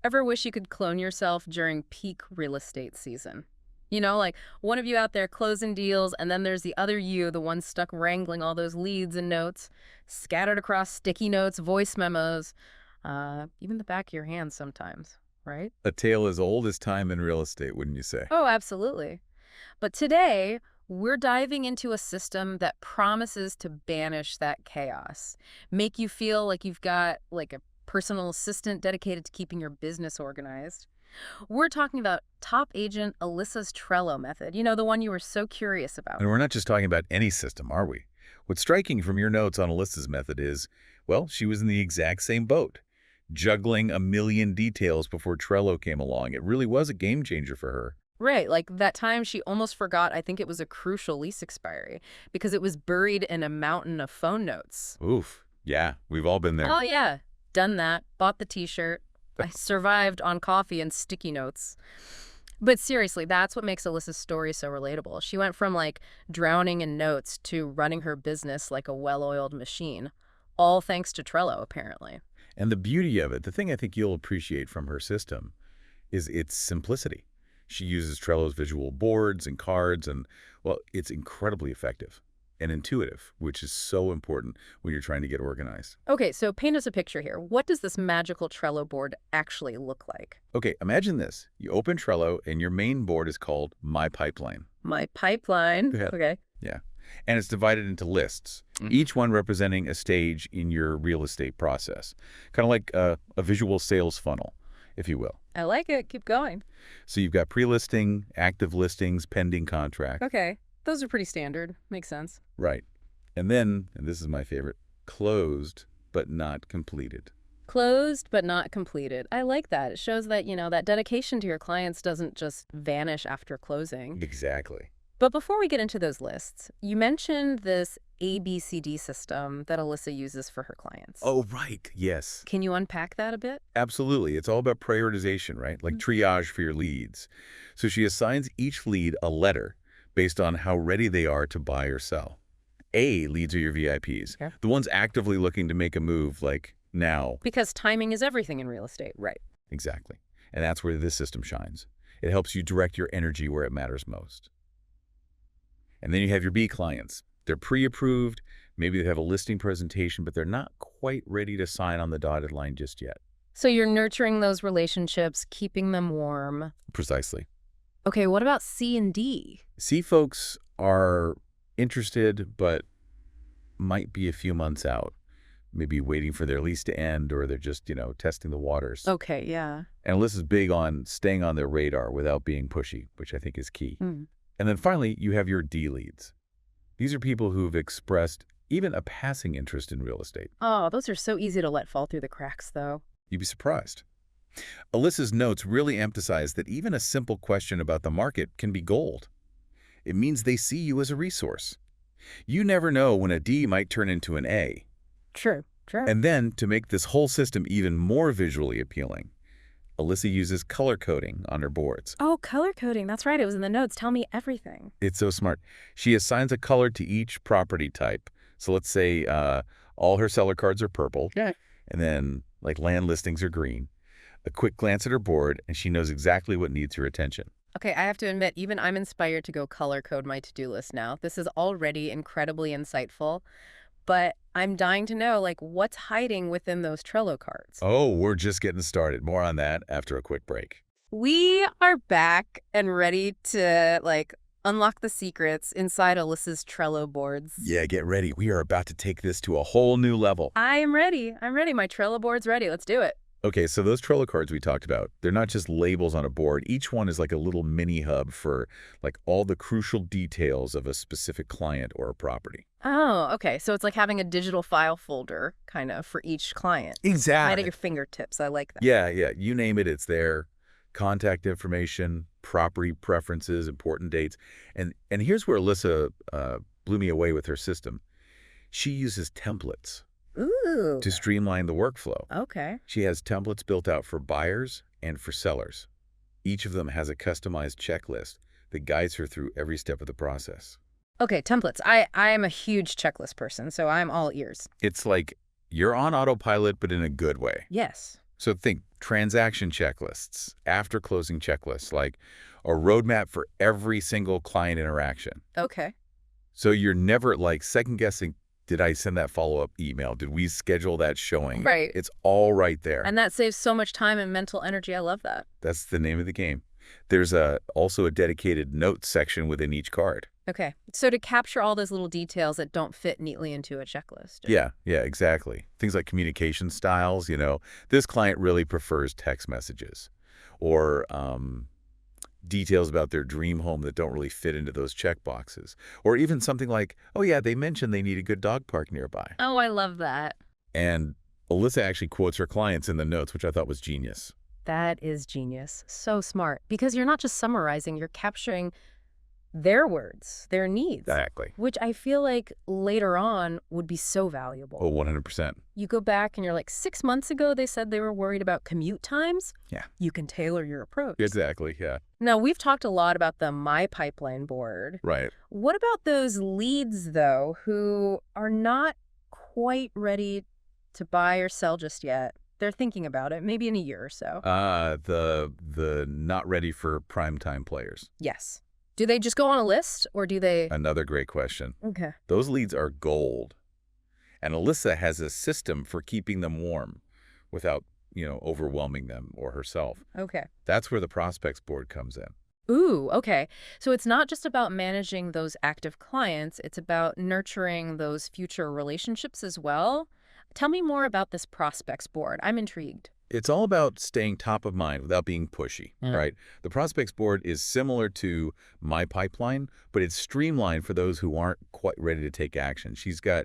Ever wish you could clone yourself during peak real estate season? You know, like one of you out there closing deals, and then there's the other you, the one stuck wrangling all those leads and notes, scattered across sticky notes, voice memos, even the back of your hand sometimes, right? A tale as old as time in real estate, wouldn't you say? Oh, absolutely. But today, we're diving into a system that promises to banish that chaos, make you feel like you've got like a personal assistant dedicated to keeping your business organized. We're talking about top agent Alyssa's Trello method, you know, the one you were so curious about. And we're not just talking about any system, are we? What's striking from your notes on Alyssa's method is, well, she was in the exact same boat, juggling a million details before Trello came along. It really was a game changer for her. Right, like that time she almost forgot, I think it was a crucial lease expiry, because it was buried in a mountain of phone notes. Oof. Yeah, we've all been there. Oh, yeah, done that, bought the t-shirt. I survived on coffee and sticky notes. But seriously, that's what makes Alyssa's story so relatable. She went from like drowning in notes to running her business like a well-oiled machine, all thanks to Trello, apparently. And the beauty of it, the thing I think you'll appreciate from her system, is its simplicity. She uses Trello's visual boards and cards, and, well, it's incredibly effective and intuitive, which is so important when you're trying to get organized. Okay, so paint us a picture here. What does this magical Trello board actually look like? Okay, imagine this. You open Trello, and your main board is called My Pipeline. My pipeline. Go ahead. Okay. Yeah. And it's divided into lists, each one representing a stage in your real estate process, kind of like a visual sales funnel, if you will. I like it. Keep going. So you've got pre-listing, active listings, pending contract. Okay. Those are pretty standard. Makes sense. Right. And then, and this is my favorite, closed but not completed. Closed but not completed. I like that. It shows that, you know, that dedication to your clients doesn't just vanish after closing. Exactly. But before we get into those lists, you mentioned this ABCD system that Alyssa uses for her clients. Oh, right. Yes. Can you unpack that a bit? Absolutely. It's all about prioritization, right? Like triage for your leads. So she assigns each lead a letter based on how ready they are to buy or sell. A leads are your VIPs, Okay. the ones actively looking to make a move like now. Because timing is everything in real estate, right? Exactly. And that's where this system shines. It helps you direct your energy where it matters most. And then you have your B clients. They're pre-approved, maybe they have a listing presentation, but they're not quite ready to sign on the dotted line just yet. So you're nurturing those relationships, keeping them warm. Precisely. Okay, what about C and D? C folks are interested, but might be a few months out, maybe waiting for their lease to end, or they're just, testing the waters. Okay, yeah. And Alyssa's big on staying on their radar without being pushy, which I think is key. Mm. And then finally, you have your D leads. These are people who've expressed even a passing interest in real estate. Oh, those are so easy to let fall through the cracks, though. You'd be surprised. Alyssa's notes really emphasize that even a simple question about the market can be gold. It means they see you as a resource. You never know when a D might turn into an A. True. And then, to make this whole system even more visually appealing, Alyssa uses color coding on her boards. Oh, color coding. That's right. It was in the notes. Tell me everything. It's so smart. She assigns a color to each property type. So let's say all her seller cards are purple. Yeah. And then, like, land listings are green. A quick glance at her board, and she knows exactly what needs her attention. Okay, I have to admit, even I'm inspired to go color code my to-do list now. This is already incredibly insightful, but I'm dying to know, like, what's hiding within those Trello cards? Oh, we're just getting started. More on that after a quick break. We are back and ready to, like, unlock the secrets inside Alyssa's Trello boards. Yeah, get ready. We are about to take this to a whole new level. I am ready. I'm ready. My Trello board's ready. Let's do it. Okay, so those Trello cards we talked about, they're not just labels on a board. Each one is like a little mini hub for like all the crucial details of a specific client or a property. Oh, okay. So it's like having a digital file folder, kind of, for each client. Right Exactly. at your fingertips. I like that. Yeah. You name it, it's there. Contact information, property preferences, important dates. And here's where Alyssa blew me away with her system. She uses templates Ooh. to streamline the workflow. Okay. She has templates built out for buyers and for sellers. Each of them has a customized checklist that guides her through every step of the process. Okay, templates. I am a huge checklist person, so I'm all ears. It's like you're on autopilot, but in a good way. Yes. So think transaction checklists, after closing checklists, like a roadmap for every single client interaction. Okay. So you're never like second guessing, did I send that follow-up email? Did we schedule that showing? Right. It's all right there. And that saves so much time and mental energy. I love that. That's the name of the game. There's also a dedicated notes section within each card. Okay. So to capture all those little details that don't fit neatly into a checklist. Yeah, exactly. Things like communication styles, this client really prefers text messages. Or details about their dream home that don't really fit into those check boxes. Or even something like, oh yeah, they mentioned they need a good dog park nearby. Oh, I love that. And Alyssa actually quotes her clients in the notes, which I thought was genius. That is genius. So smart. Because you're not just summarizing, you're capturing their words, their needs. Exactly. Which I feel like later on would be so valuable. Oh, 100%. You go back and you're like, 6 months ago, they said they were worried about commute times. Yeah. You can tailor your approach. Exactly, yeah. Now, we've talked a lot about the My Pipeline board. Right. What about those leads, though, who are not quite ready to buy or sell just yet? They're thinking about it, maybe in a year or so. The not ready for prime time players. Yes. Do they just go on a list, or do they... Another great question. Okay. Those leads are gold. And Alyssa has a system for keeping them warm without, overwhelming them or herself. Okay. That's where the prospects board comes in. Ooh, okay. So it's not just about managing those active clients, it's about nurturing those future relationships as well. Tell me more about this prospects board. I'm intrigued. It's all about staying top of mind without being pushy, right? The prospects board is similar to My Pipeline, but it's streamlined for those who aren't quite ready to take action. She's got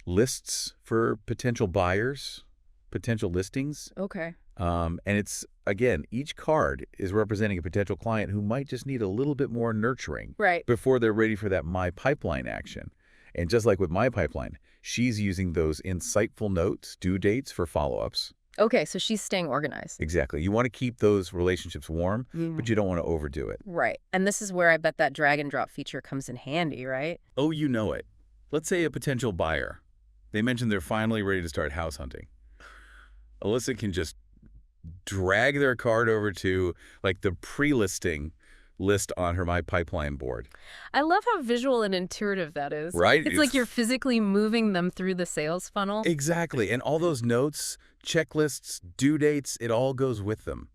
lists for potential buyers, potential listings. Okay. And it's, again, each card is representing a potential client who might just need a little bit more nurturing Right. before they're ready for that My Pipeline action. And just like with My Pipeline, she's using those insightful notes, due dates for follow-ups. Okay, so she's staying organized. Exactly. You want to keep those relationships warm, but you don't want to overdo it. Right. And this is where I bet that drag and drop feature comes in handy, right? Oh, you know it. Let's say a potential buyer. They mentioned they're finally ready to start house hunting. Alyssa can just drag their card over to like the pre-listing list on her My Pipeline board. I love how visual and intuitive that is. Right? It's like you're physically moving them through the sales funnel. Exactly. And all those notes, checklists, due dates, it all goes with them.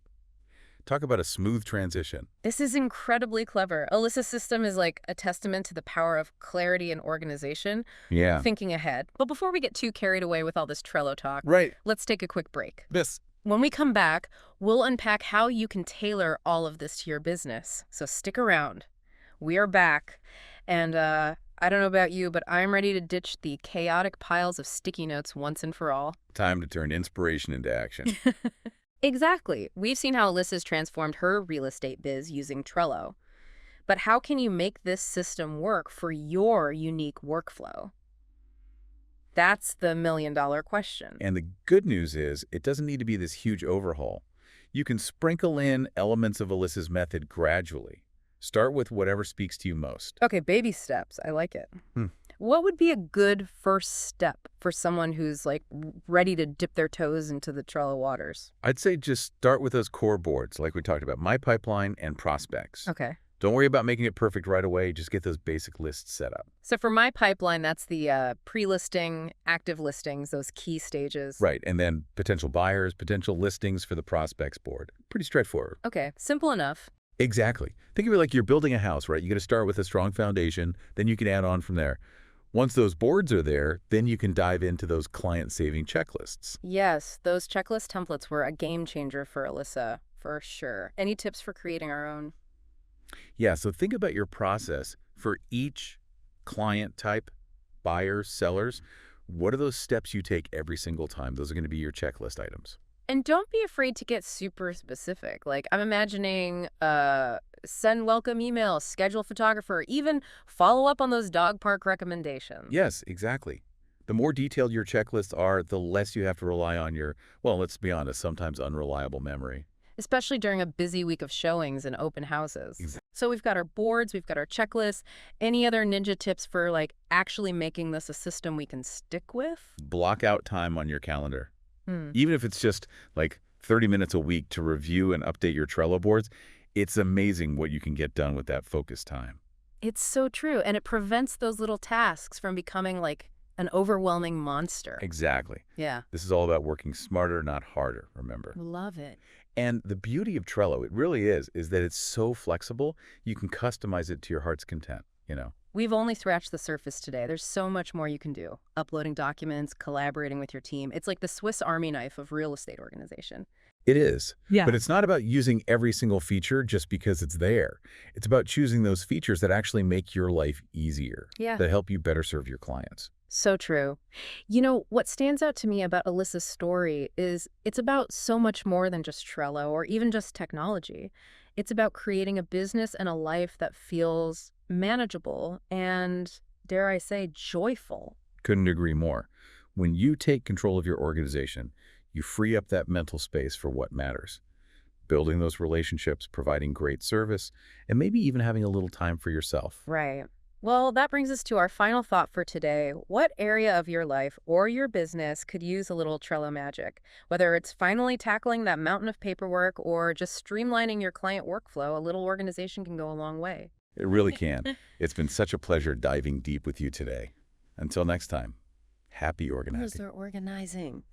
Talk about a smooth transition. This is incredibly clever. Alyssa's system is like a testament to the power of clarity and organization, Yeah. thinking ahead. But before we get too carried away with all this Trello talk, Right. let's take a quick break. This. When we come back, we'll unpack how you can tailor all of this to your business. So stick around. We are back. And I don't know about you, but I'm ready to ditch the chaotic piles of sticky notes once and for all. Time to turn inspiration into action. Exactly. We've seen how Alyssa's transformed her real estate biz using Trello. But how can you make this system work for your unique workflow? That's the million-dollar question. And the good news is it doesn't need to be this huge overhaul. You can sprinkle in elements of Alyssa's method gradually. Start with whatever speaks to you most. Okay, baby steps. I like it. What would be a good first step for someone who's like ready to dip their toes into the Trello waters? I'd say just start with those core boards like we talked about, My Pipeline and Prospects. Okay. Don't worry about making it perfect right away. Just get those basic lists set up. So for My Pipeline, that's the pre-listing, active listings, those key stages. Right. And then potential buyers, potential listings for the prospects board. Pretty straightforward. Okay, simple enough. Exactly. Think of it like you're building a house, right? You got to start with a strong foundation, then you can add on from there. Once those boards are there, then you can dive into those client-saving checklists. Yes, those checklist templates were a game changer for Alyssa, for sure. Any tips for creating our own? Yeah, so think about your process for each client type, buyers, sellers. What are those steps you take every single time? Those are going to be your checklist items. And don't be afraid to get super specific. Like, I'm imagining send welcome emails, schedule photographer, even follow up on those dog park recommendations. Yes, exactly. The more detailed your checklists are, the less you have to rely on your, well, let's be honest, sometimes unreliable memory. Especially during a busy week of showings and open houses. Exactly. So we've got our boards, we've got our checklists. Any other ninja tips for like actually making this a system we can stick with? Block out time on your calendar. Hmm. Even if it's just like 30 minutes a week to review and update your Trello boards, it's amazing what you can get done with that focused time. It's so true. And it prevents those little tasks from becoming like an overwhelming monster. Exactly. Yeah. This is all about working smarter, not harder, remember. Love it. And the beauty of Trello, it really is that it's so flexible, you can customize it to your heart's content. We've only scratched the surface today. There's so much more you can do. Uploading documents, collaborating with your team. It's like the Swiss Army knife of real estate organization. It is. Yeah. But it's not about using every single feature just because it's there. It's about choosing those features that actually make your life easier, Yeah. that help you better serve your clients. So true. You know, what stands out to me about Alyssa's story is it's about so much more than just Trello or even just technology. It's about creating a business and a life that feels manageable and, dare I say, joyful. Couldn't agree more. When you take control of your organization, you free up that mental space for what matters. Building those relationships, providing great service, and maybe even having a little time for yourself. Right. Well, that brings us to our final thought for today. What area of your life or your business could use a little Trello magic? Whether it's finally tackling that mountain of paperwork or just streamlining your client workflow, a little organization can go a long way. It really can. It's been such a pleasure diving deep with you today. Until next time, happy Those organizing. are organizing.